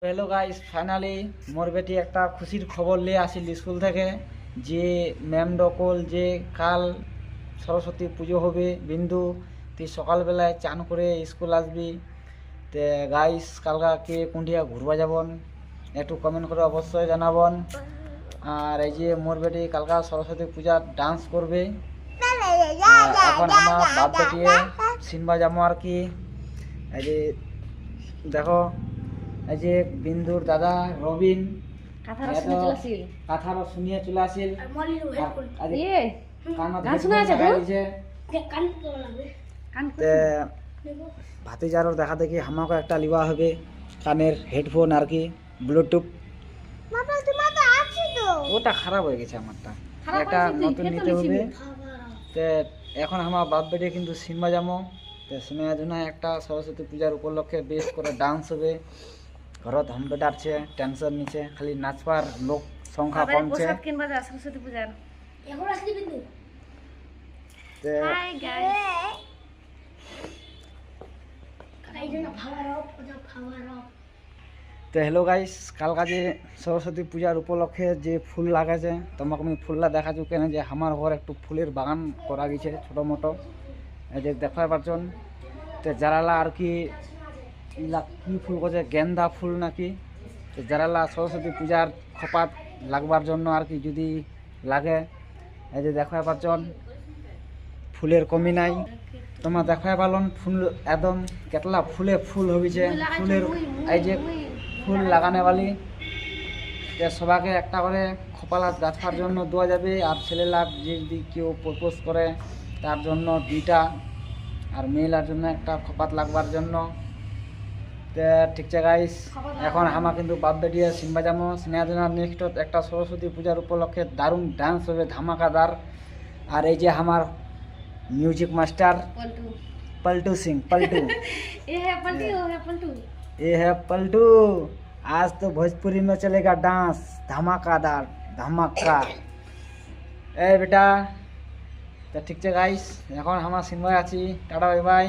Hello guys, finally মোর বেটি একটা খুশির খবর নিয়ে আসিল স্কুল থেকে যে ম্যাম ডকল যে কাল সরস্বতী পুজো হবে। বিন্দু তুই সকালবেলায় চান করে স্কুল আসবি। তে গাইস কালকা কে কোনটিয়া ঘুরবা যাবন একটু কমেন্ট করে অবশ্যই জানাবন। আর এই যে মোর বেটি কালকা সরস্বতী পূজার ডান্স করবে। এখন আমার বাপ বেটিয়ে সিনবা যাবো আর কি। এই যে দেখো, এই যে বিন্দুর দাদা রবিন কথারও শুনিয়ে চলে আসিল। ভাতিজারও দেখা দেখি আমাকে একটা লিবা হবে কানের হেডফোন আর কি ব্লুটুথ। ওটা খারাপ হয়ে গেছে আমারটা, একটা নতুন নিতে হবে। তে এখন আমার বাপ বেটে কিন্তু সিনেমা যাবো। তো সিনেমার জন্য একটা সরস্বতী পূজার উপলক্ষে বেশ করে ডান্স হবে। ঘরত হোম বেটারছে টেনশন নিচ্ছে, খালি নাচবার লোক সংখ্যা কমছে। সরস্বতী পূজার তো হ্যালো গাইস, কালকা যে সরস্বতী পূজার উপলক্ষে যে ফুল লাগাছে তোমাকে আমি ফুলটা দেখাচ্ছি কেন যে আমার ঘর একটু ফুলের বাগান করা গেছে ছোটো মোটো। এই যে দেখা পাচ্ছেন। তো যারালা আর কি কি ফুল করছে, গেন্দা ফুল নাকি। তো যারালা সরস্বতী পূজার খপাত লাগবার জন্য আর কি যদি লাগে, এই যে দেখা পাচ্ছেন ফুলের কমি নাই। তোমার দেখা পালন ফুল একদম কেতলা ফুলে ফুল হয়েছে ফুলের। এই যে ফুল লাগানে বালি সবাইকে একটা করে খোপালাত গাছার জন্য দেওয়া যাবে। আর ছেলেলার যদি কেউ প্রপোজ করে তার জন্য 2টা, আর মেয়েলার জন্য একটা খোপাত লাগবার জন্য। ঠিক আছে গাইস, এখন আমার কিন্তু বাপ বেটিয়ে সিনবা যাবো। সিনেমা জন্য নেক্সট একটা সরস্বতী পূজার উপলক্ষে দারুণ ডান্স হবে ধামাকাদার। আর এই যে আমার म्यूजिक मास्टर पलटू सिंह पलटू ये है पलटू। आज तो भोजपुरी में चलेगा डांस धमाकादार धमाका। ए बेटा तो ठीक है गाइस, এখন আমার সিনেমায় আছি। Tata bye bye.